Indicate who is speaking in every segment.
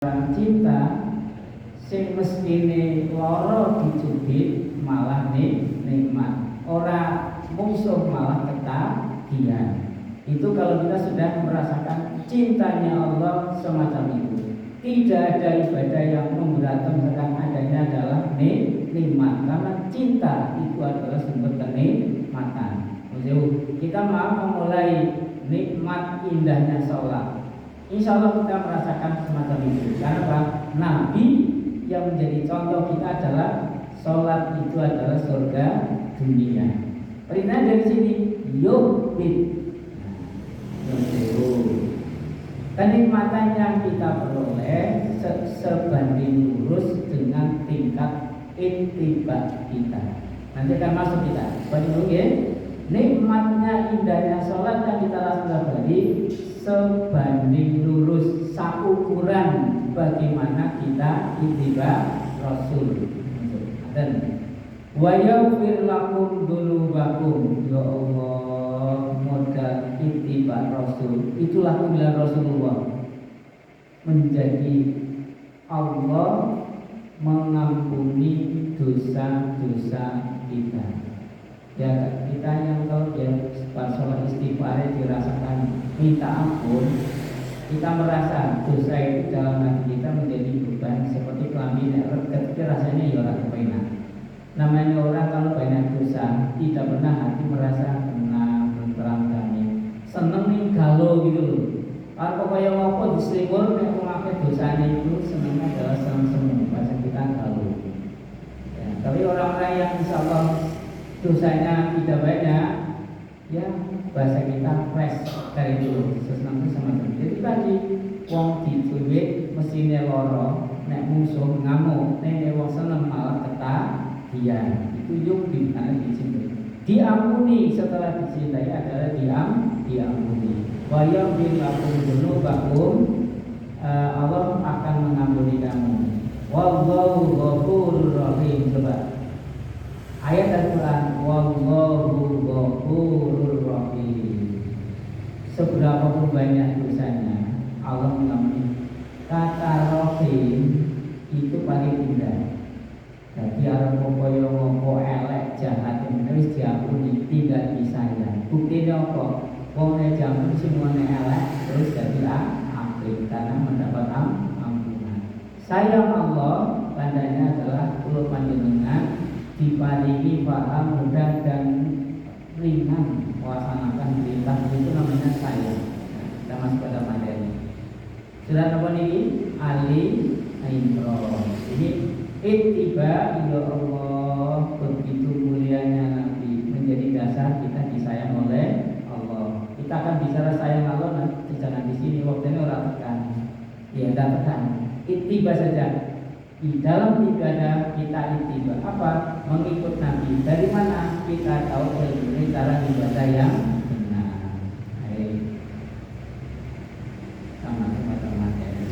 Speaker 1: orang cinta sing mestine lara dicubit malah nikmat, ora musuh malah ketagihan. Itu kalau kita sudah merasakan cintanya Allah semacam itu. Tidak ada ibadah yang memberatkan misalkan adanya adalah nikmat, karena cinta itu adalah sumber kenikmatan. Kita mau memulai nikmat indahnya sholat, insya Allah kita merasakan semacam itu. Karena apa? Nabi yang menjadi contoh kita adalah sholat itu adalah surga dunia. Perintah dari sini, yukbit. Kenikmatan yang kita peroleh sebanding lurus dengan tingkat ittiba kita. Nanti akan masuk kita. Baca ya. Nikmatnya indahnya sholat yang kita rasakan tadi sebanding lurus saukuran bagaimana kita ittiba Rasul. Dan wa yaghfir lakum dzunubakum. Ya Allah, modal ittiba Rasul. Itulah pilihan Rasulullah. Menjadi Allah mengampuni dosa-dosa kita. Ya, kita yang kalau dia pas sholat istighfar dirasakan minta ampun, kita merasa dosa itu dalam hati kita menjadi beban seperti kelamin ketika rasanya ya orang kepenak. Namanya orang kalau banyak dosa tidak pernah hati merasa tenang, tenteram, damai, seneng nih galau gitu loh. Kalau kaya apa diselingkuh nek mengaku dosanya itu senangnya adalah senang semu, bahasa kita galau. Ya, tapi orang-orang yang insyaallah dosanya tidak banyak, ya bahasa kita fresh dari itu sesenang itu sama seperti. Jadi tadi wong dicuwit mesine loro, nek musuh ngamuk, nek wong seneng malah ketagihan. Itu yuk karena dicintai. Diampuni setelah dicintai adalah diampuni. Wa yaghfir lakum dzunubakum, Allah akan mengampuni kamu. Wallahu ghafurur rahim. Coba ayat Al-Quran, wallahu ghafurur rahim. Seberapa pun banyak dosanya, Allah mengampuni. Kata rahim itu paling indah. Jadi orang kokoyo ngomong elek jahat yang harus diampuni, tidak disayang. Buktinya apa? Wong jamu semuanya elek terus jadi ampun karena mendapat ampunan. Sayang Allah tandanya adalah kulo panjenengan diparingi paham mudah dan ringan melaksanakan perintah, itu namanya sayang. Kita masuk pada materi. Surat apa ini? Ali Imran. Ini ittiba ya Allah, begitu mulianya Nabi menjadi dasar kita disayang oleh Allah. Kita akan bicara sayang Allah nanti jangan di sini waktunya orang tekan. Ya tidak tekan. Ittiba saja. Di dalam ibadah kita ittiba apa? Mengikut Nabi. Dari mana kita tahu ilmu cara ibadah yang benar? Sama-sama materi.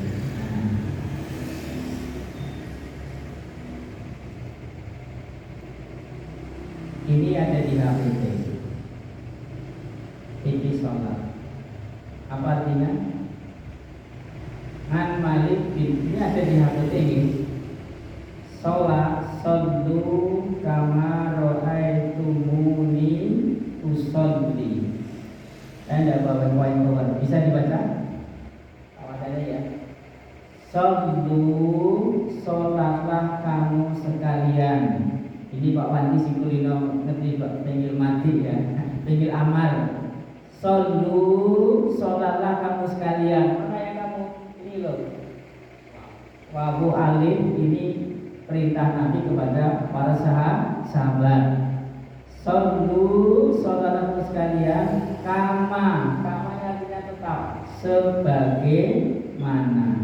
Speaker 1: Ini ada di HPT. Ini sholat. Apa artinya? An Malik bin, ini ada di HPT ini. Sholat sallu kama ra'aitumuni usolli. Saya tidak bawa poin keluar. Bisa dibaca? Awas aja ya. Sallu, sholatlah kamu sekalian. Ini Pak Wandi Sikulino ngerti Pak, penggil mati ya, penggil amal. Sallu, sholatlah kamu sekalian. Mana yang kamu? Ini loh. Wabu alim, ini perintah Nabi kepada para sahabat. Sallu, sholatlah kamu sekalian. Kamanya artinya tetap sebagai mana.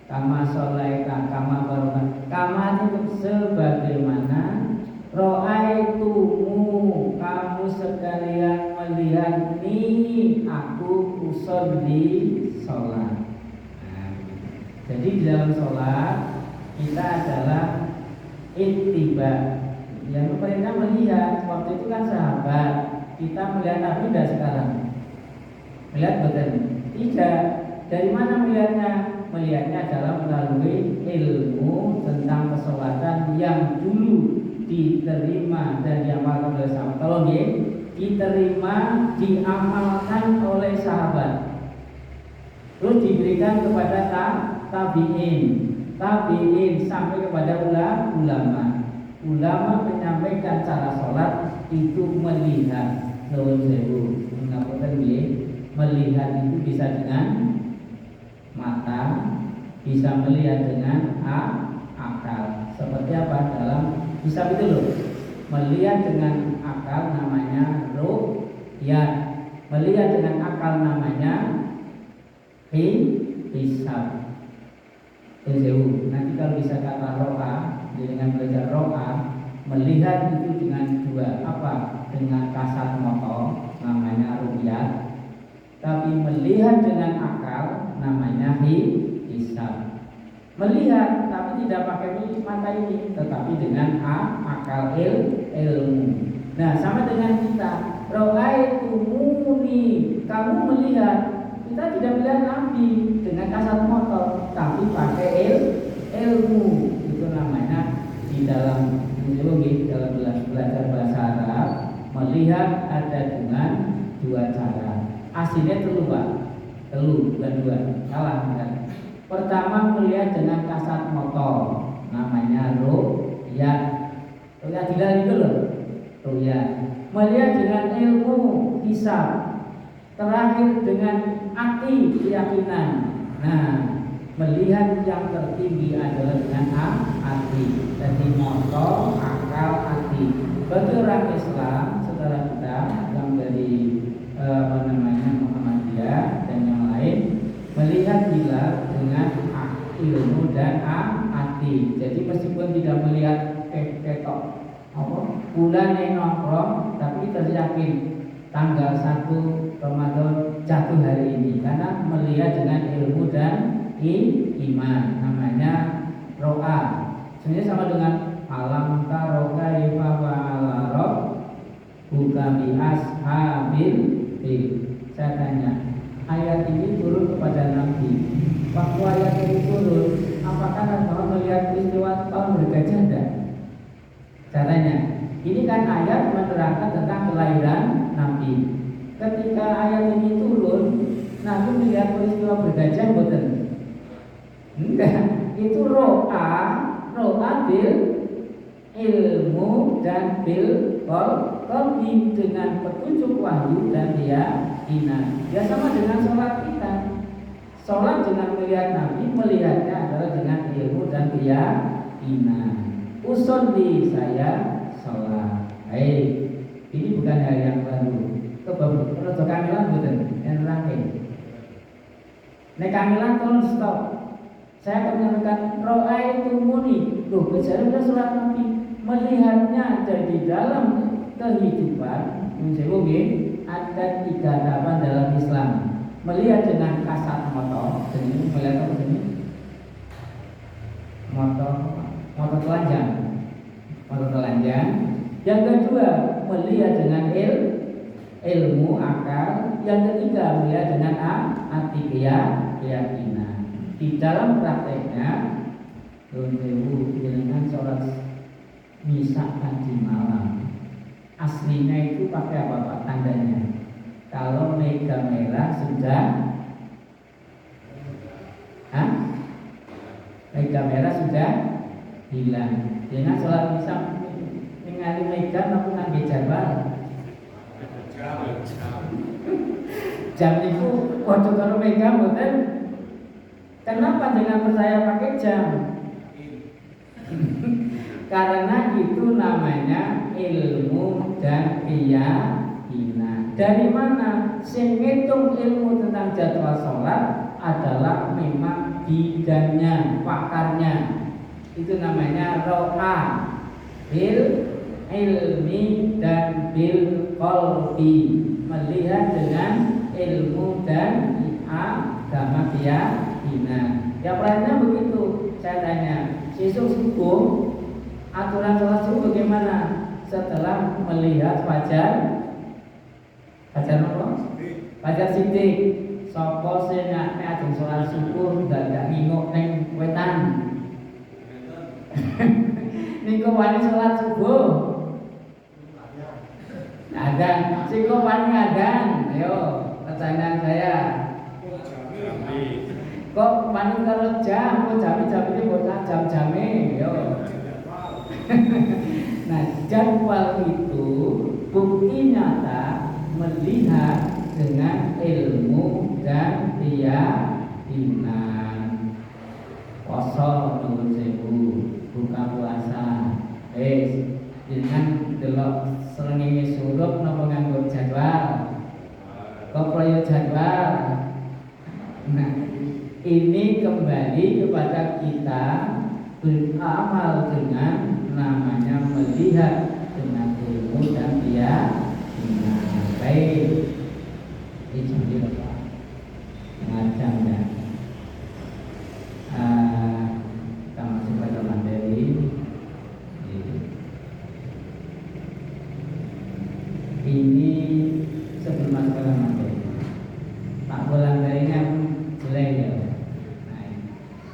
Speaker 1: Kama sholaita, kama barokan. Kama itu sebagaimana ro'aitumu, kamu sekalian melihat nih aku usolli sholat. Nah, jadi di dalam sholat kita adalah ittiba. Yang perintah melihat, waktu itu kan sahabat, kita melihat Nabi tidak sekarang. Melihat betul? Tidak. Dari mana melihatnya? melihatnya adalah melalui ilmu tentang kesolatan yang dulu diterima dan diamalkan oleh sahabat. Kalau diterima, diamalkan oleh sahabat, terus diberikan kepada tabiin sampai kepada ulama. Ulama menyampaikan cara sholat itu melihat, melihat itu bisa dengan mata, bisa melihat dengan akal. Seperti apa dalam hisab itu loh. Melihat dengan akal namanya ru'yat, melihat dengan akal namanya hisab. Nanti kalau bisa kata ro'a, dengan belajar ro'a, melihat itu dengan dua apa? Dengan kasat mata namanya ru'yat, tapi melihat dengan akal namanya hisab. Melihat tapi tidak pakai mata ini, tetapi dengan akal ilmu. Nah, sama dengan kita. Ra'aitumuni, kamu melihat. Kita tidak melihat Nabi dengan kasat mata, tapi pakai ilmu. Itu namanya di dalam belajar bahasa Arab, melihat ada dengan dua cara. Aslinya telu bukan dua, salah kan? Pertama melihat dengan kasat mata, namanya ru'yat. Ru'yat tidak itu loh, ru'yat. Melihat dengan ilmu hisab. Terakhir dengan hati, keyakinan. Nah, melihat yang tertinggi adalah dengan hati. Jadi mata, akal, hati. Bagi orang Islam, saudara kita yang dari Muhammadiyah dan yang lain, melihat hilal dengan ilmu dan hati. Jadi meskipun tidak melihat ketok bulan yang nongkrong, tapi kita yakin tanggal 1 Ramadan jatuh hari ini karena melihat dengan ilmu dan iman, namanya ro'a. Sebenarnya sama dengan alam taro kaifa fa'ala rabbuka bi ashabil fil. Saya tanya, ayat ini turun kepada Nabi. Waktu ayat ini turun, apakah Nabi melihat peristiwa tahun bergajah tidak? Caranya, ini kan ayat menerangkan tentang kelahiran Nabi. Ketika ayat ini turun, Nabi melihat peristiwa bergajah boten? Enggak, itu ro'a bil ilmu dan bil qalbi, dengan petunjuk wahyu dan keyakinan. Ya sama dengan sholat kita. Sholat dengan melihat Nabi, melihatnya adalah dengan ilmu dan keyakinan. Usolli, saya sholat. Ini bukan hal yang baru. Kalau kamilan betul, yang terakhir. Nek kamilan tolong stop. Saya akan menyampaikan ro'aitumuni. Loh, bicara sudah surat Nabi. Melihatnya dari dalam kehidupan. Ada 3 tahapan dalam Islam. Melihat dengan kasat mata. Jadi melihat apa ini? Mata telanjang. Yang kedua, melihat dengan ilmu akal. Yang ketiga, melihat dengan hati, keyakinan. Di dalam prakteknya, dengan sholat misa tadi malam, aslinya itu pakai apa Pak tandanya? Kalau mega merah sudah, mega merah sudah hilang. Dengan sholat misa ningali mega maupun ngangge jabal. Jam itu waktu kalau mega mboten. Kenapa dengan percaya pakai jam? Karena itu namanya ilmu dan keyakinan. Dari mana? Sing ngitung ilmu tentang jadwal sholat adalah memang bidannya, pakarnya. Itu namanya ro'a bil ilmi dan bil qalbi, melihat dengan ilmu dan agama keyakinan. Yang lainnya begitu. Saya tanya, besok subuh aturan sholat subuh bagaimana? Setelah melihat fajar apa? Fajar sidik. sapa sing nek ajeng salat subuh dadak nginguk ning wetan. Niku wani salat subuh. Adzan, sing kok wani adzan. Ayo, pertanyaan saya. Kok wani karo jam, kok jam ini bocah jam-jame, yo. Nah, jadwal itu bukti nyata melihat dengan ilmu dan keyakinan. Poso nuwun sewu, buka puasa. Dengan delok srengenge surup napa nganggo jadwal. Kok proyo jadwal. Nah, ini kembali kepada kita beramal dengan namanya melihat dengan ilmu dan keyakinan. Baik. Ini sambil ngajam ya. Kita masuk pada materi. Ini sebelum masuk pada materi. Pak Bolang dari jelek ya. Nah,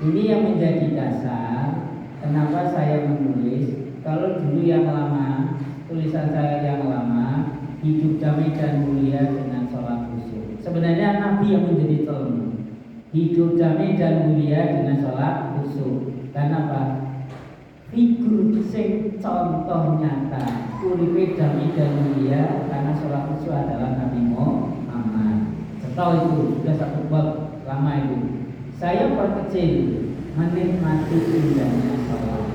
Speaker 1: ini yang menjadi dasar kenapa saya menulis. Kalau dulu yang lama, tulisan saya yang lama, hidup damai dan mulia dengan sholat khusyuk. Sebenarnya Nabi yang menjadi teladan. Hidup damai dan mulia dengan sholat khusyuk. Karena apa? Figur sing contoh nyata uripe damai dan mulia karena sholat khusyuk adalah Nabi Muhammad. Setelah itu sudah satu bab lama itu. Saya perkecil menikmati indahnya sholat.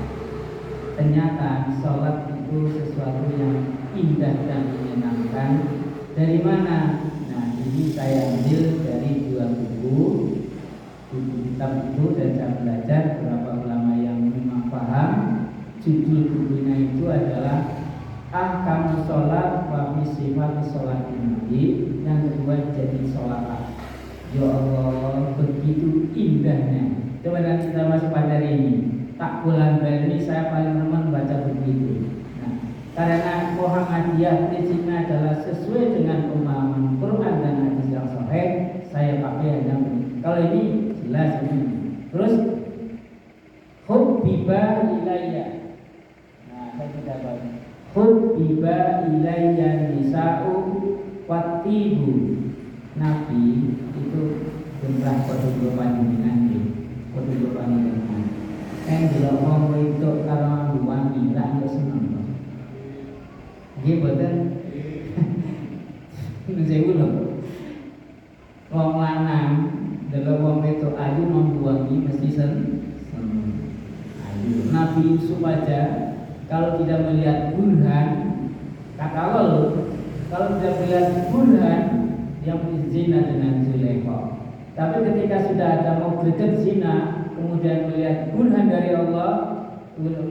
Speaker 1: Ternyata sholat itu sesuatu yang indah dan menyenangkan. Dari mana? Nah, ini saya ambil dari dua buku kitab itu, dan saya belajar beberapa ulama yang memang paham. Judul bukunya itu adalah Ahkamu Sholat wa fi Sifati Sholat Nabi. Yang kedua jadi sholat. Ya Allah, begitu indahnya. Coba nanti kita masuk pada ini. Tak bulan ini saya paling teman baca begitu. Nah, karena Muhammadiyah prinsipnya adalah sesuai dengan pemahaman Quran dan hadis yang sahih, saya pakai hanya ini. Kalau ini jelas ini. Terus hubbiba ilayya. Nah, saya tidak baca. Hubbiba ilayya nisa'u watibu. Nabi itu jumlah kodok panjenengan kodok panjenengan. Kalau wong wedok karo wangi lak yo seneng. Nggih boten. Sewu lho. Wong lanang delok wong wedok ayu membuangi mesti seneng. Ayu. Nabi Yusuf aja kalau tidak melihat burhan, kata Allah, kalau tidak melihat burhan yang berzina dengan Zulaikha. Tapi ketika sudah ada mau berdekat zina, kemudian melihat burhan dari Allah,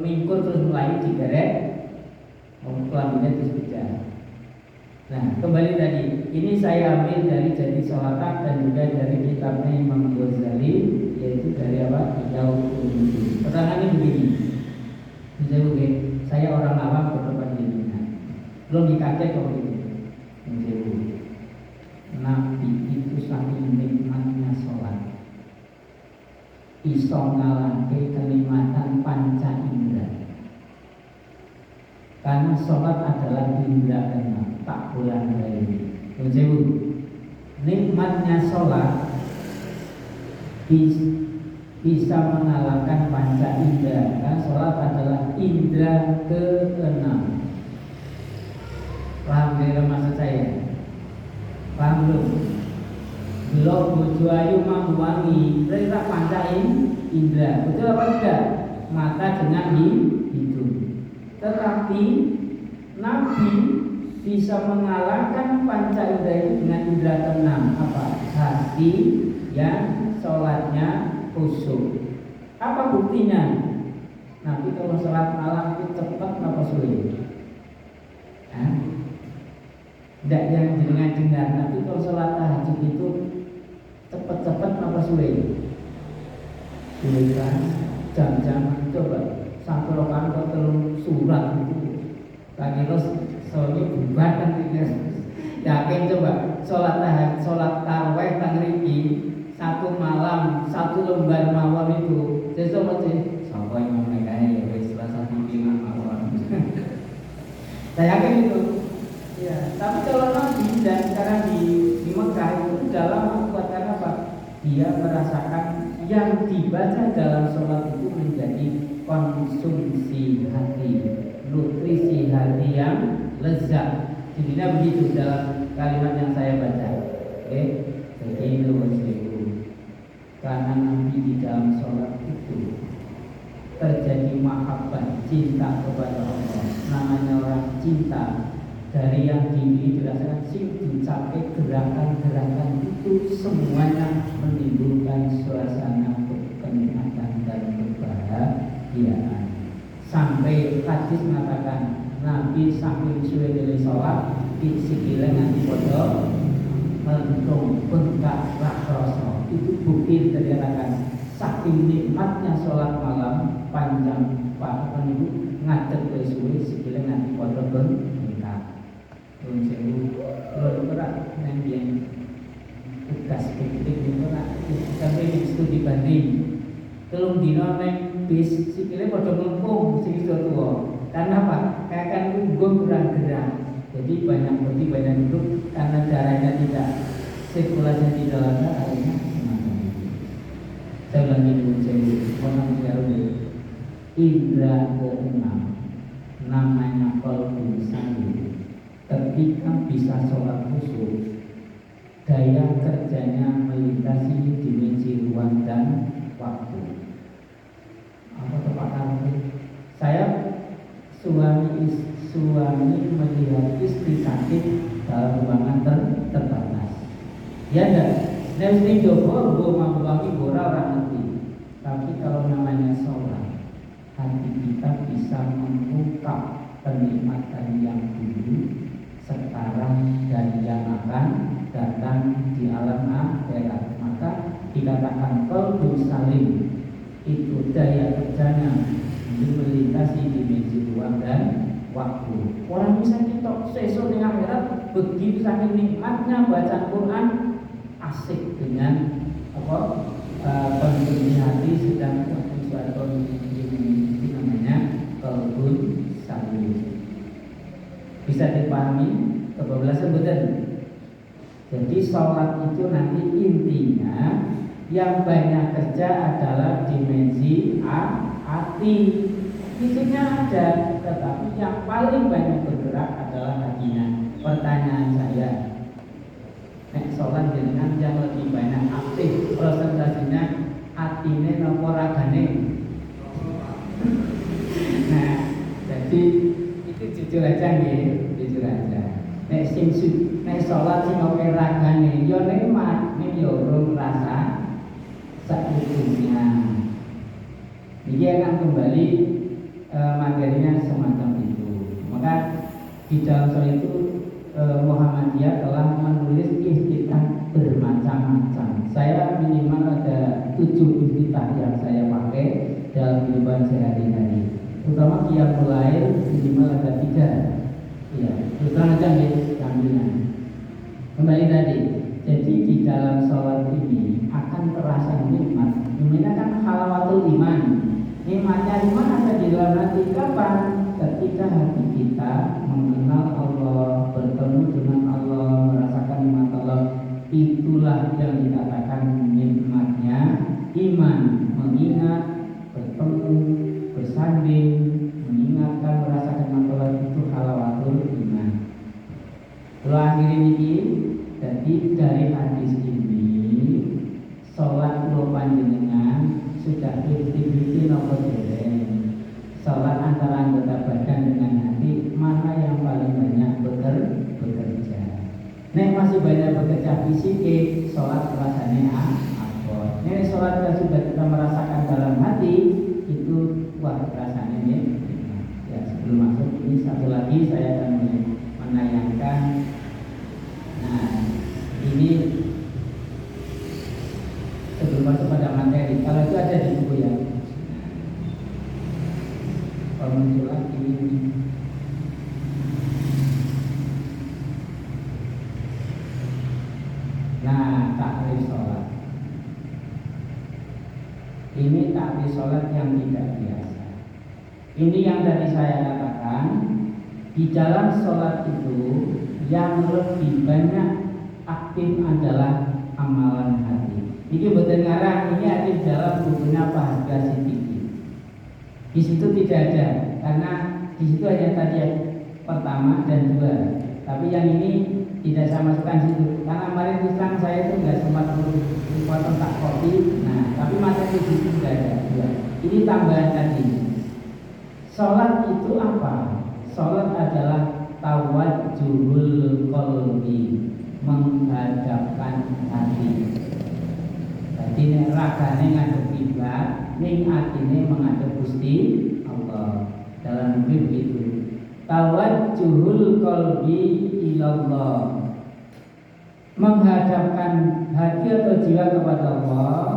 Speaker 1: mingkur terus mulai digerek, kelaminnya terus bicara. Nah, kembali tadi, ini saya ambil dari Jadi Sholatak dan juga dari kitabnya Imam Ghazali, yaitu dari apa? Iyaul-Ulumuddin. Pertanyaannya begini, bisa mungkin saya orang awam berdepan dengan logikanya kok itu. Nabi itu saking nikmatnya sholat, iso ngalahke kenikmatan panca indera. Karena sholat adalah indera keenam, tak bulan dari. Nikmatnya sholat bisa mengalahkan panca indera. Karena sholat adalah indera keenam. Paham dari maksud saya? Paham belum? Belum bojo ayu mau wangi, berarti tak pancain indra. Betul apa tidak? Mata dengan hidung. Tetapi Nabi bisa mengalahkan panca indra itu dengan indra keenam. Apa? Hati yang sholatnya khusyuk. Apa buktinya? Nabi kalau sholat malam itu cepat apa sulit? Tidak yang dengan dengar. Nabi kalau sholat tahajud itu cepat-cepat apa sulit? Sulit kan? Jam-jam coba satu rokan atau telur surat itu. Lagi terus soalnya bubar kan tidak. Yakin coba sholat taraweh tang riki satu malam satu lembar mawon itu. Sesuk mesti sapa imam mereka ya wis selasa pimpinan mawon. Saya yakin itu. Ya, tapi kalau Nabi dan sekarang di Mekah itu dalam membuatkan apa? Dia merasakan yang dibaca dalam sholat itu menjadi konsumsi hati, nutrisi hati yang lezat. Jadinya begitu dalam kalimat yang saya baca. Oke, jadi itu karena Nabi di dalam sholat itu terjadi mahabbah, cinta kepada Allah. Namanya orang cinta dari yang tinggi dirasakan sing dicapai gerakan-gerakan itu semuanya menimbulkan suasana kenikmatan dan kebahagiaan. Sampai hadis mengatakan Nabi saking suwe dari sholat di sikile nganti podo mentung bengkak rakroso. Itu bukti ternyatakan saking nikmatnya sholat malam panjang pak menibu ngadeg ke suwe sikile nganti podo bengkak. Kalau berat yang tugas politik itu nak sampai studi banding telung dino neng bis sikile pada melengkung sing tua. Karena apa? Kayak gue kurang gerak. Jadi banyak berdiri banyak duduk karena darahnya tidak sirkulasi di dalamnya akhirnya semacam itu. Saya ulangi dulu indra keenam namanya qalbun salim. Ketika bisa sholat khusyuk, daya kerjanya melintasi dimensi ruang dan waktu. Apa tepatnya? Saya suami melihat istri sakit dalam ruangan terbatas. Ya enggak, nanti Joko gue mampu lagi orang ngerti. Tapi kalau namanya sholat, hati kita bisa mengungkap kenikmatan yang dulu, sekarang dan yang akan datang di alam akhirat. Maka dikatakan qalbun salim itu daya kerjanya melintasi dimensi ruang dan waktu. Orang bisa kita sesuk ning akhirat begitu saking nikmatnya baca Quran asik dengan apa kondisi hati sedang suatu ini namanya qalbun salim. Bisa dipahami kebablasan betul. Jadi sholat itu nanti intinya yang banyak kerja adalah dimensi hati. Fisiknya ada, tetapi yang paling banyak bergerak adalah hatinya. Pertanyaan saya, nek sholat dengan yang lebih banyak aktif presentasinya hatinya nopo ragane. Nah, jadi itu jujur aja nih, jujur aja. Nek sholat sing oke ragane, yo nikmat, nek yo urung rasa seutuhnya. Dia akan kembali materinya semacam itu. Maka di dalam soal itu Muhammadiyah telah menulis istilah bermacam-macam. Saya minimal ada 7 istilah yang saya pakai dalam kehidupan sehari-hari. Terutama qiyamul lail minimal ada 3. Ya, terutama aja nih kambingan. Kembali tadi, jadi di dalam sholat ini akan terasa nikmat. Ini kan halawatul iman. Nikmatnya iman ada di dalam hati kapan? Ketika hati kita mengenal Allah, bertemu dengan Allah, merasakan nikmat Allah. Itulah yang dikatakan nikmatnya iman. Mengingat, bertemu, bersanding, mengingatkan, merasakan nikmat Allah itu halawatul iman. Kalau akhir ini, jadi dari hadis ini, sholat pulau panjenengan sudah 50-50 nopo dereng. Sholat antara anggota badan dengan hati, mana yang paling banyak bekerja? Nek masih banyak bekerja fisik, sholat rasanya abot. Nek sholat sudah kita merasakan dalam hati, itu wah rasanya nih. Ya, sebelum masuk ini satu lagi saya akan menayangkan. Nah, ini sebelum masuk pada materi, kalau itu ada di buku ya. Kalau muncul lagi, arti sholat yang tidak biasa. Ini yang tadi saya katakan, di dalam sholat itu yang lebih banyak aktif adalah amalan hati. Ini betul ngarang, ini ada di dalam bukunya Pak Harga Siddiqi. Di situ tidak ada, karena di situ hanya tadi pertama dan dua. Tapi yang ini tidak saya masukkan situ, karena kemarin terus terang saya itu nggak sempat membuat tentang kopi. Nah, tapi materi di situ tidak ada dua. Ini tambahan tadi. Sholat itu apa? Sholat adalah tawajjuhul qalbi, menghadapkan hati. Jadi nek ragane ngadep kiblat, ning atine menghadap Gusti Allah. Dalam begitu. Tawajjuhul qalbi ilallah, menghadapkan hati atau jiwa kepada Allah.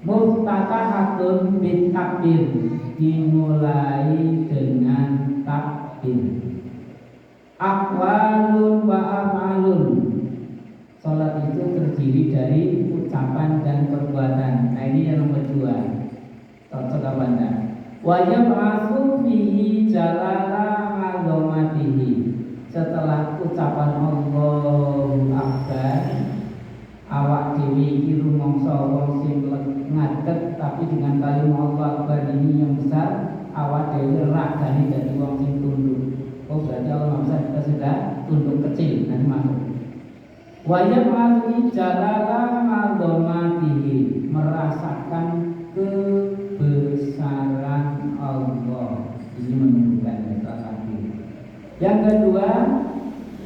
Speaker 1: Muftatahatun bit takbir, dimulai dengan takbir. Aqwalun wa af'alun, salat itu terdiri dari ucapan dan perbuatan. Nah ini yang nomor dua. Cocok apa enggak? Wa yab'atsu fihi jalala 'azamatihi. Setelah ucapan Allahu Akbar, awak dewi iki rumangsa wong sing ngadeg, tapi dengan kalimat Allahu Akbar ini yang besar, awak dewi ragane dadi wong sing tunduk. Oh berarti Allah Maha kita sudah tunduk kecil, nanti masuk. Wajib masuk jalala azamatihi, merasakan kebesaran Allah. Ini menunjukkan takbir. Yang kedua,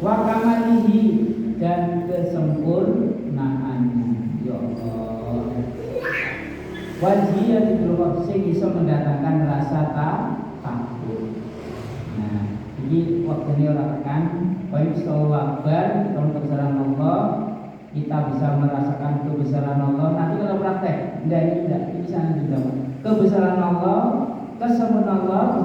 Speaker 1: wakamalihi, dan kesempurnaannya. Ya Allah. Wajib itu bisa mendatangkan rasa takut. Nah, jadi waktu ini orang tekan, poin Allahu Akbar, kalau kebesaran Allah, kita bisa merasakan kebesaran Allah. Nanti kalau praktek, ini sana juga. Kebesaran Allah, kesempurnaan Allah,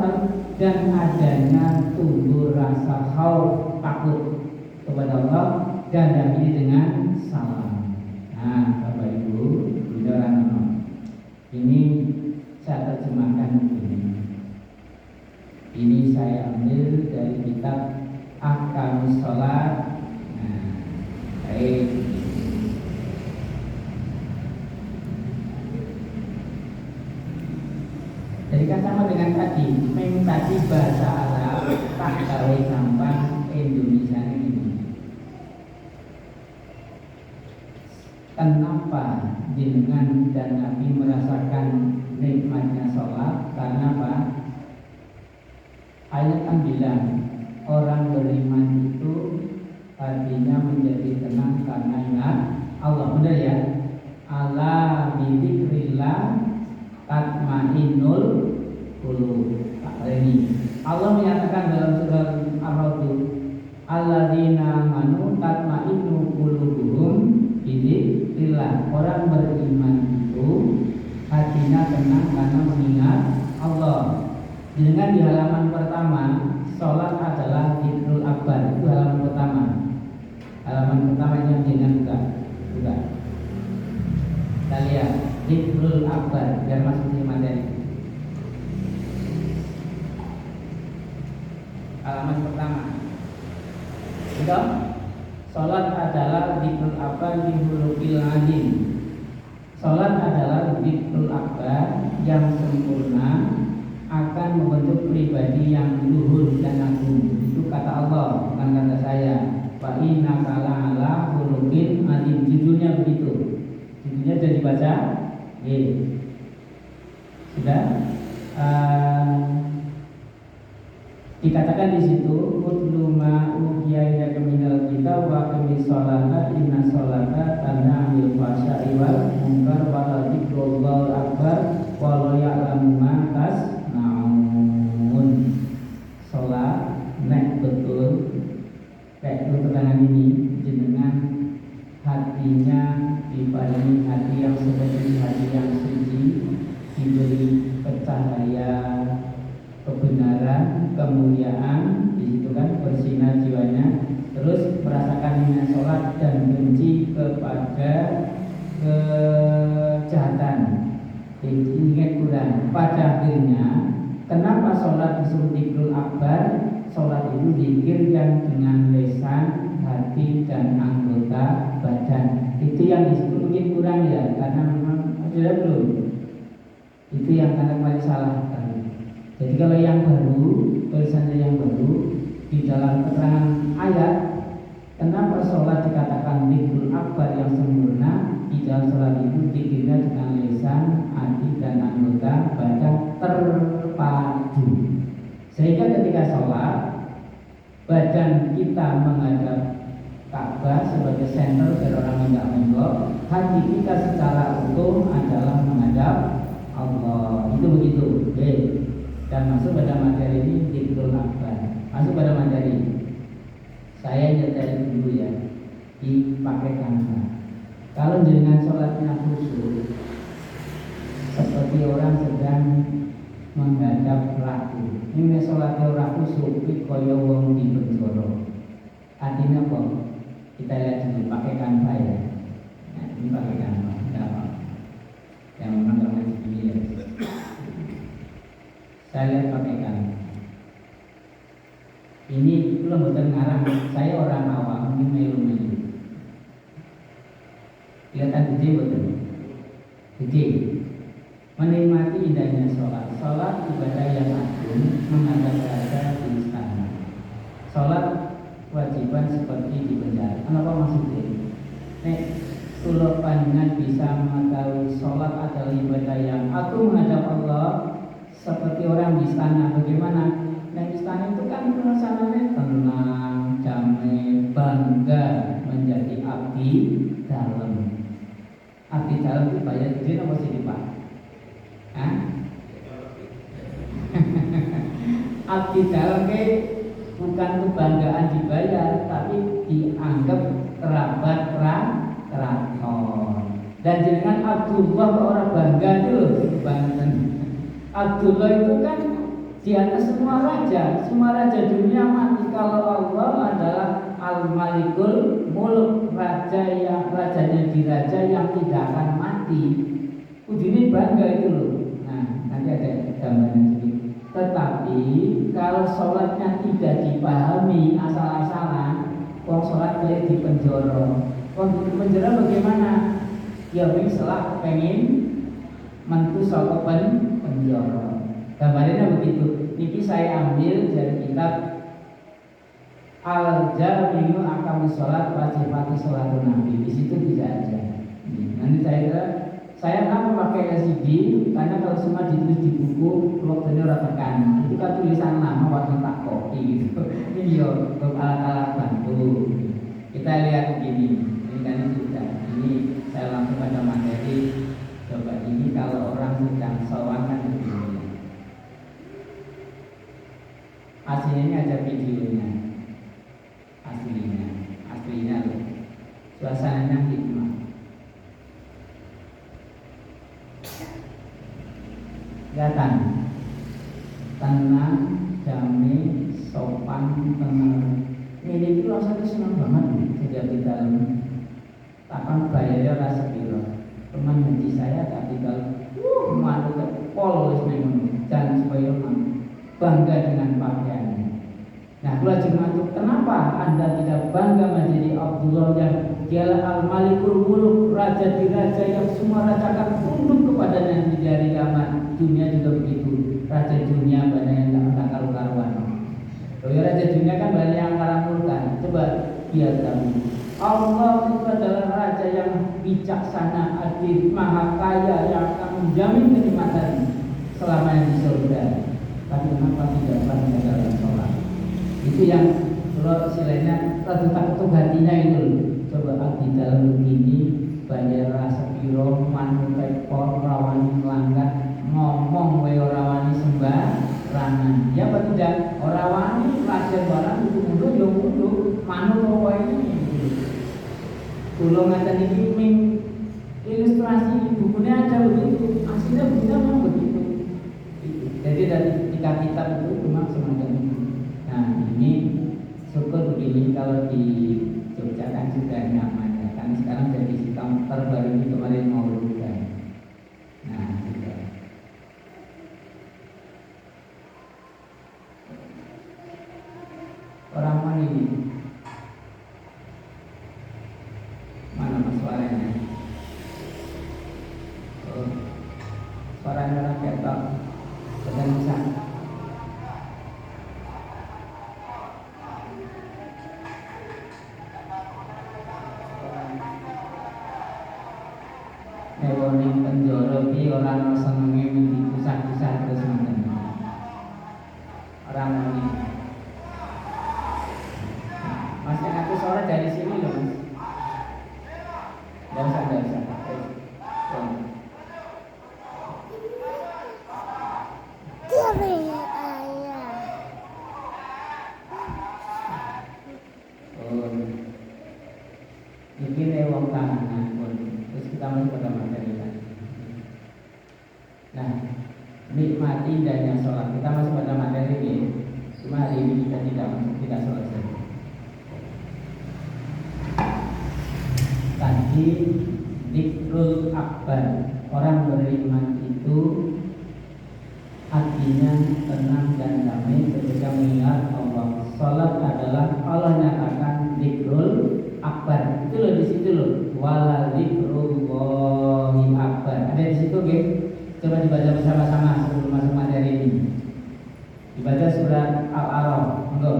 Speaker 1: dan adanya tumbuh rasa khauf, takut kepada Allah, dan diakhiri dengan salam. Nah, Bapak Ibu, ini saya terjemahkan begini. Ini saya ambil dari kitab Ahkamus Sholat. Nah, baik. Jadi kan sama dengan tadi, memang tadi bahasa Arab tak gawe gampang Indonesia ini. Kenapa jenengan dan Nabi merasakan nikmatnya sholat? Karena apa? Ayat kan bilang orang beriman itu artinya menjadi tenang karena ingat Allah. Benar ya? Ala bidzikrillah tatmainnul qulub. Ini Allah menyatakan dalam surah Ar-Ra'd, alladzina amanu tatmainnu qulubuhum bidzikrillah. Orang beriman itu hatinya tenang karena mengingat Allah. Dengan di halaman pertama, sholat adalah dzikrul akbar. Itu halaman pertama. Halaman pertama yang dengan buka. Kita lihat dzikrul akbar biar masuk di materi. Halaman pertama. Sudah? Sholat adalah dzikrul akbar di hulukil azim. Sholat adalah dzikrul akbar yang sempurna, akan membentuk pribadi yang luhur dan agung. Itu kata Allah, bukan kata saya. Wa inna kala ala hulukin azim. Judulnya begitu. Judulnya jadi baca. Sudah. Dikatakan di situ, utlu ma uhiya ilaika minal kitab wa aqimis sholata inna sholata tanha 'anil fahsya'i wal munkar wa la dzikrullahu akbar wa la ya'lamu ma tasna'un. Sholat nek betul kayak keterangan ini jenengan hatinya diparingi hati yang seperti hati yang suci, diberi cahaya kebenaran, kemuliaan, di situ kan bersinar jiwanya, terus merasakan nikmat sholat dan benci kepada kejahatan, ingat kurang. Pada akhirnya, kenapa sholat disuruh dzikrul akbar? Sholat itu zikir yang dengan lisan, hati, dan anggota badan. Itu yang disebut mungkin kurang ya, karena memang sudah belum. Itu yang kadang salah. Jadi kalau yang baru, tulisannya yang baru di dalam keterangan ayat, kenapa sholat dikatakan dzikrul akbar yang sempurna? Di dalam sholat itu zikirnya dengan lisan, hati, dan anggota badan terpadu. Sehingga ketika sholat, badan kita menghadap Ka'bah sebagai center biar orang tidak menggok, hati kita secara utuh adalah menghadap Allah. Itu begitu. Oke. Dan masuk pada materi ini dzikrul akbar. Masuk pada materi. Saya nyetel dulu ya. Dipakai kamera. Kalau dengan sholatnya khusyuk, seperti orang sedang menghadap ratu. Ini sholatnya orang khusyuk, kaya wong di penjara. Artinya apa? Kita lihat dulu pakai kamera ya. Nah, ini pakai kamera. Tidak apa. Yang memang ramai begini ya. Saya lihat pakai kamera. Ini belum betul ngarang. Saya orang awam, ini melu-melu. Kelihatan gede betul. Gede. Menikmati indahnya sholat. Sholat ibadah yang agung, menghadap raja di istana. Sholat kewajiban seperti di penjara. Kenapa maksudnya? Kalau panjenengan bisa mengetahui sholat adalah ibadah yang agung menghadap Allah seperti orang di istana. Bagaimana? Nah, istana itu kan suasananya tenang, damai, bangga menjadi abdi dalam. Abdi dalam itu bayar gede apa sih Pak? Hah? Abdi dalam bukan kebanggaan dibayar, tapi dianggap kerabat keraton. Dan jangan Abdullah ke orang bangga itu banten. Abdullah itu kan di atas semua raja dunia mati. Kalau Allah adalah Al-Malikul Muluk, rajanya diraja yang tidak akan mati. Ini bangga itu loh. Nah, nanti ada gambaran sedikit. Tetapi kalau sholatnya tidak dipahami asal-asalan, kalau sholat kayak di penjara. Kalau di penjara bagaimana? Ya misalnya pengen mentu saka penjara. Gambarnya begitu. Ini saya ambil dari kitab Al-Jami'u Ahkamus Sholat Wajibati Sholatun Nabi. Di situ bisa aja. Nanti saya kenapa pakai LCD? Karena kalau semua ditulis di buku, waktunya orang tekan. Itu kan tulisan lama waktu tak kopi gitu. Ini yo alat-alat bantu. Kita lihat begini. Ini kan sudah. Ini saya langsung pada materi. Coba ini kalau orang sedang sowan kan begini. Aslinya ada videonya. Aslinya loh. Suasananya hikmah. Kelihatan tenang, damai, sopan, tenang. Ini itu rasanya senang banget sejak di dalam. Takkan bayarnya rasa biro. Teman ngaji saya tak tinggal malu ke polos memang dan supaya bangga dengan pakaiannya. Nah, kalau jemaah, kenapa Anda tidak bangga menjadi Abdullah yang dialah Al-Malikul Muluk, raja di raja yang semua raja akan tunduk kepadanya di hari kiamat. Dunia juga begitu. Raja dunia banyak yang tak karu-karuan. Kalau raja dunia kan banyak yang karamurkan. Coba lihat kamu. Allah itu adalah raja yang bijaksana, adil, maha kaya yang akan menjamin kenikmatan selamanya di surga. Tapi kenapa tidak bangga dalam sholat? Itu yang kalau istilahnya tertutup hatinya itu. Coba abdi dalam begini banyak rasa piro manut tekor rawani melanggar ngomong we ora wani sembarangan. Ya apa tidak? Ora wani raja barang itu mundur yo mundur manut wae ini. Kula ngaten iki ilustrasi bukunya ada begitu. Aslinya begitu memang begitu. Jadi dari tiga kitab itu memang semacam itu. Nah, ini syukur begini kalau di Jogja kan sudah nyaman ya. Kan sekarang jadi sistem terbaru ini kemarin mau rubah. Nah, Orang mana ini? Mana mas suaranya? Oh, suaranya orang ketok. Bukan bisa. Newoning penjara ki orang senenge mimpi pusat-pusat terus ngoten. Orang ini. Mas yang aku suara dari sini loh mas. Nggak usah. Ini wong tangan pun. Terus kita masuk pada materi lagi. Nah, nikmati indahnya sholat. Kita masuk pada materi ini. Cuma hari ini kita tidak selesai. Tadi Dzikrul Akbar, orang beriman itu hatinya tenang dan damai ketika mengingat Allah. Sholat adalah Allah nyatakan Dzikrul Akbar. Itu loh di situ loh. Wala dzikrullahi akbar. Ada di situ, guys. Coba dibaca bersama-sama sebelum masuk materi ini. Dibaca surat Al-A'raf. Monggo.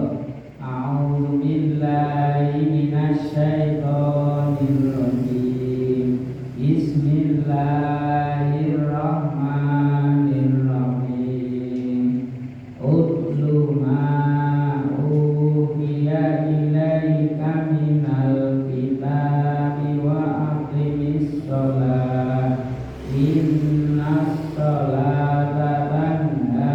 Speaker 1: A'udzu billahi minasyaitonir rajim. Bismillahirrahmanirrahim. Utlu ma uhiya ilaika minal kitabi wa aqimis shalah. Innas sholata tanha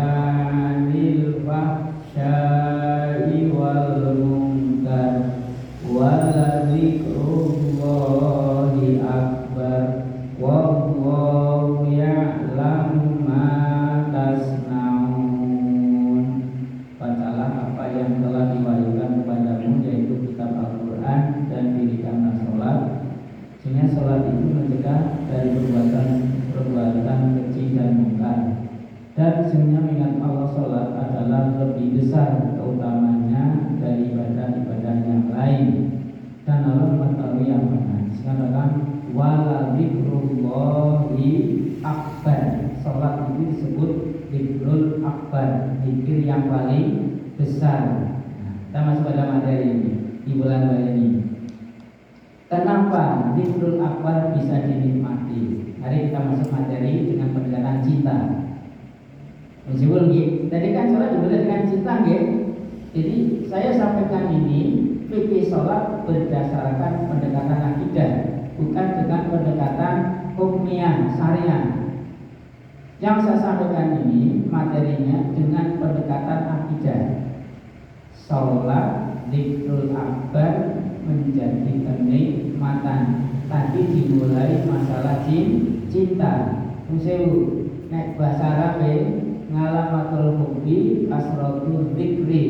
Speaker 1: 'anil fahsya'i wal munkar wa dzikrullahi akbar wallahu ya'lamu ma tasna'un. Bacalah apa yang telah diwahyukan kepadamu, yaitu kitab Al-Quran, dan dirikanlah sholat, sehingga sholat itu mencegah dari perbuatan keji dan mungkar. Dan sesungguhnya mengingat Allah, sholat adalah lebih besar keutamanya dari ibadah-ibadah yang lain, dan Allah mengetahui yang benar. Dikatakan wala dzikrullahi akbar. Sholat itu disebut dzikrul akbar, zikir yang paling besar. Nah, kita masuk pada materi ini di bulan ini. Kenapa dzikrul akbar bisa dinikmati? Mari kita masuk materi dengan pendekatan cinta. Meskipun tadi kan sholat dimulai dengan cinta, jadi saya sampaikan ini fikih sholat berdasarkan pendekatan akidah, bukan dengan pendekatan hukumiyah syariah. Yang saya sampaikan ini materinya dengan pendekatan akidah. Sholat dzikrul akbar menjadi kenikmatan. Tadi dimulai masalah cinta. Musewu nek bahasa Arab ngalamatul hubbi kasratul dzikri.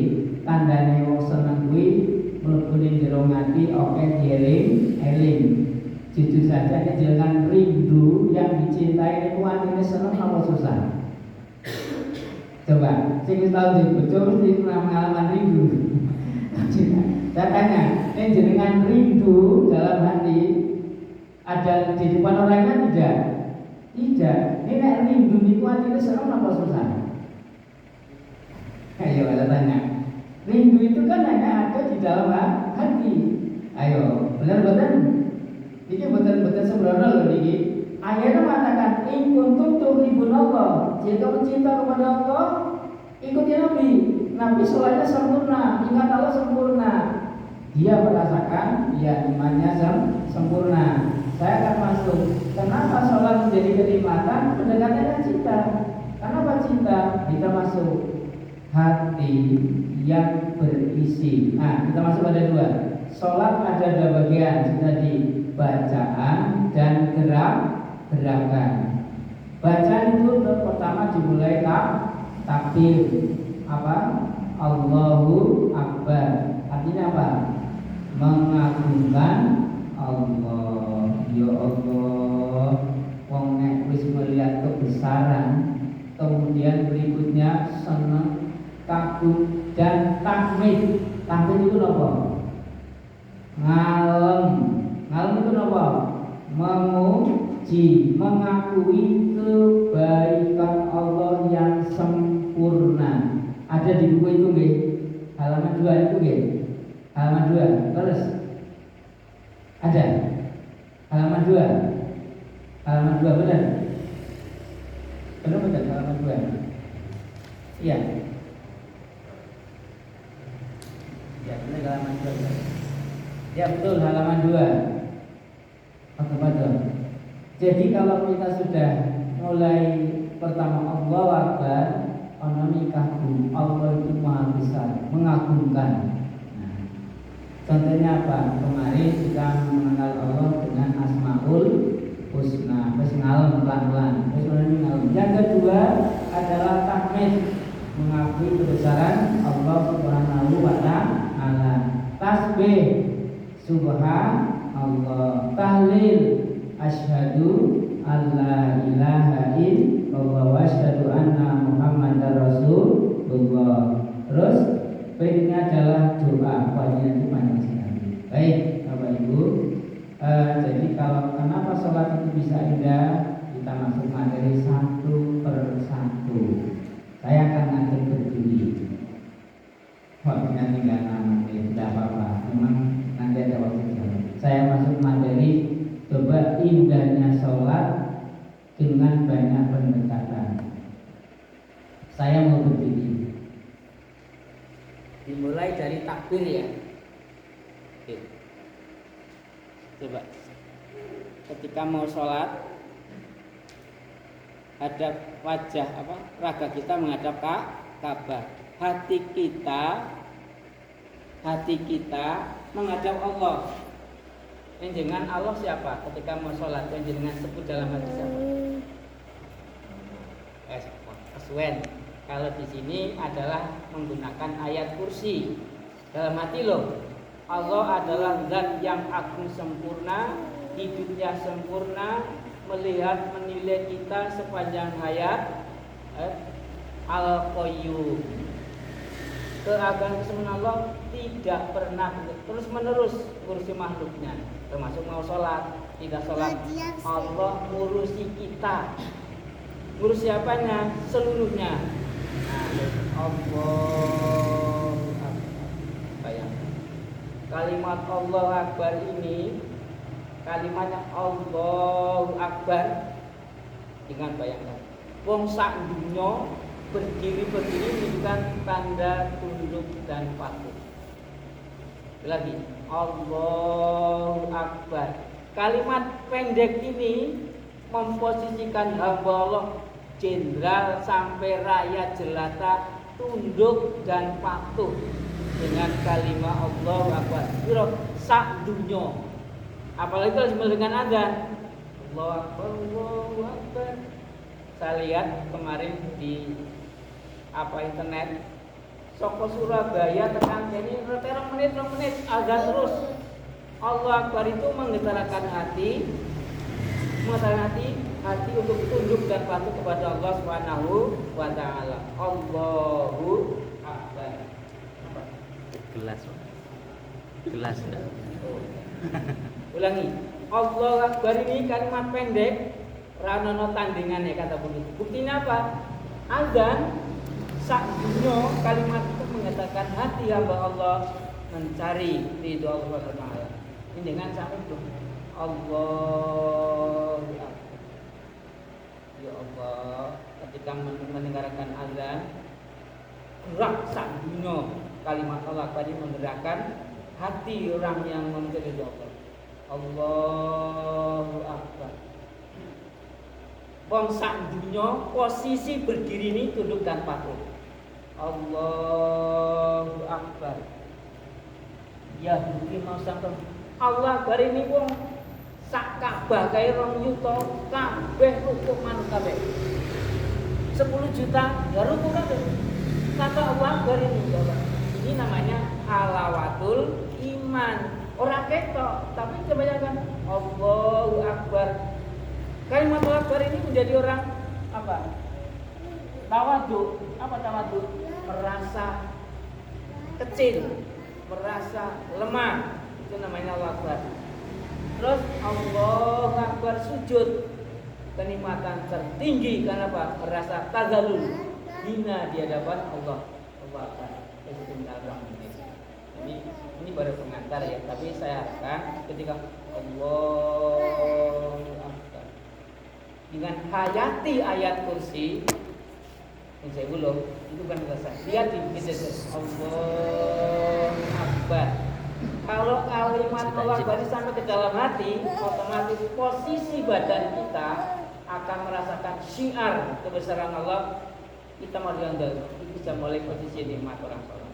Speaker 1: Tandane wong seneng kuwi mlebu ning jero ati oke dieling-eling. Jujur saja nek jangan rindu yang dicintai niku atine seneng apa susah. Coba sing tau dibojo mesti pengalaman rindu. Saya tanya, jenengan rindu dalam hati ada di depan orangnya tidak? Tidak. Ini nek rindu niku atine seneng apa susah? Ayo saya tanya. Rindu itu kan hanya ada di dalam hati. Ayo, benar-benar. Ini betul-betul sembrono loh ini. Akhirnya mengatakan, in kuntum tuhibbunallah. Jika kamu cinta kepada Allah, ikuti Nabi. Nabi sholatnya sempurna, ingat Allah sempurna. Dia merasakan, ya imannya sempurna. Saya akan masuk. Kenapa sholat menjadi kenikmatan? Pendekatannya cinta. Kenapa cinta? Kita masuk hati yang berisi. Nah, kita masuk pada dua. Sholat ada dua bagian, tadi bacaan dan gerakan. Bacaan itu pertama dimulai takbir. Apa? Allahu Akbar. Artinya apa? Mengagungkan Allah. Ya Allah, wong nek wis melihat kebesaran, kemudian berikutnya senang, kagum dan tahmid. Tahmid itu apa? Ngalem. Ngalem itu apa? Memuji, mengakui kebaikan Allah yang sempurna. Ada di buku itu nggih. Halaman 2 itu nggih. Halaman 2. Terus ada. Halaman 2. Halaman 2 benar. Benar halaman 2. Iya. Ya, benar halaman 2. Ya, betul halaman 2. Betul. Jadi kalau kita sudah mulai pertama Allahu Akbar, ono kagum Allah itu maha besar, mengagumkan. Nah, contohnya apa? Kemarin kita mengenal Allah dengan Asmaul Husna. Terus ngalem pelan-pelan. Terus ngalem. Yang kedua adalah tahmid, mengakui kebesaran Allah Subhanahu wa taala. Tasbih subhanallah. Tahlil asyhadu alla ilaha illallah wa asyhadu anna muhammadar rasulullah. Terus berikutnya adalah doa. Banyak itu panjang sekali. Baik Bapak Ibu, jadi kalau kenapa sholat itu bisa indah, kita masuk materi satu per satu. Saya akan ngatur berdiri. Waktunya tinggal 6 menit, tidak apa-apa. Memang nanti ada waktu jawab. Saya masuk materi. Coba indahnya sholat dengan banyak pendekatan. Saya mau berdiri. Dimulai dari takbir ya. Oke. Coba. Ketika mau sholat, hadap wajah raga kita menghadap Ka'bah. Hati kita menghadap Allah. Dengan Allah siapa? Ketika mau sholat dengan sebut dalam hati siapa? Aswen. Kalau di sini adalah menggunakan ayat kursi. Dalam hati loh. Allah adalah zat yang agung sempurna, hidupnya sempurna, melihat menilai kita sepanjang hayat. Al-Qayyum. Keagungan kesempurnaan Allah tidak pernah terus menerus ngurusi makhluknya, termasuk mau sholat, tidak sholat. Allah ngurusi kita. Ngurusi apanya? Seluruhnya. Allah. Bayangkan. Kalimat Allah Akbar ini, kalimatnya Allahu Akbar. Ingat, bayangkan. Wong sak dunya berdiri menunjukkan tanda tunduk dan patuh. Lagi Allahu Akbar. Kalimat pendek ini memposisikan hamba Allah jenderal sampai rakyat jelata tunduk dan patuh dengan kalimat Allahu Akbar. Sak dunya. Apalagi kalau dengan adzan Allahu Akbar, Allahu Akbar. Saya lihat kemarin di internet Soko Surabaya tekan ini 2 menit azan terus. Allah Akbar itu menggetarkan hati untuk tunduk dan patuh kepada Allah Subhanahu wa taala. Allahu Akbar. Gelas. Ulangi. Allahu Akbar ini kalimat pendek, ranono tandingannya kata begitu. Buktinya apa? Azan sak dunya kalimat itu mengatakan hati hamba Allah mencari ridho Allah Subhanahu wa taala. Ini dengan sampai itu Allahu Akbar. Ya Allah, ketika mendengarkan azan gerak sak dunya kalimat Allah tadi menggerakkan hati orang yang mencari ridho Allah. Allahu Akbar. Wong sak dunya posisi berdiri ini tunduk dan patuh. Allahu Akbar. Ya mungkin mau sampai Allah Akbar ini wong sak Ka'bah kaya 2 yuta kabeh rukuk manut kabeh. 10 juta ya rukuk kabeh. Kata Allah Akbar ini namanya halawatul iman. Orang ketok, tapi kebanyakan Allahu Akbar. Kalimat Allah Akbar ini menjadi orang apa? Tawadhu. Apa tawadhu? Merasa kecil. merasa lemah, itu namanya Allahu Akbar. Terus Allahu Akbar sujud, kenikmatan tertinggi karena apa? Merasa tazalul, hina di hadapan Allah. Allahu Akbar. Ini baru pengantar ya, tapi saya harapkan ketika Allahu Akbar dengan hayati ayat kursi yang saya belum itu kan selesai. Lihat di kita Allahu Akbar. Kalau kalimat Allah Akbar sampai ke dalam hati, otomatis posisi badan kita akan merasakan syiar kebesaran Allah. Kita mau diandal, itu bisa mulai posisi nikmat orang sholat.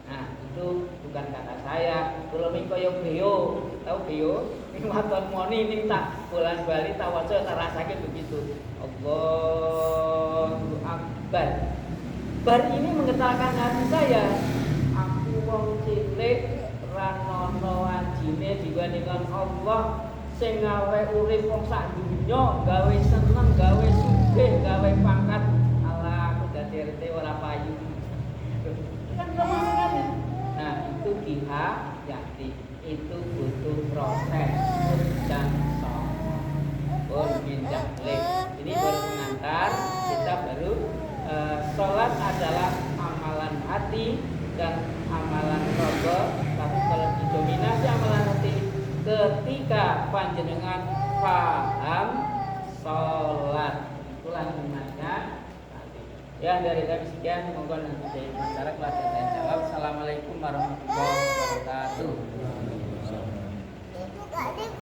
Speaker 1: Nah, itu bukan kata saya. Belum koyo beo, tahu beo? Ini waton moni ini tak bulan bali tak waca tak rasakan begitu. Allahu Akbar. Bar ini menggetarkan hati saya. Aku wong cilik ra ono anjine dibandingkan Allah sing gawe urip wong sak dunya, gawe seneng, gawe sugih, gawe pangkat. Alah, aku dadi RT ora payu. Kan gampang sekali. Nah, itu dihayati. Itu butuh proses dan ini baru pengantar. Kita baru sholat adalah amalan hati dan amalan rogo. Tapi kalau didominasi amalan hati ketika panjenengan paham sholat, itulah ingatnya. Ya, dari kami sekian, monggo nanti saya bicara kelas dan jawab. Assalamualaikum warahmatullahi wabarakatuh.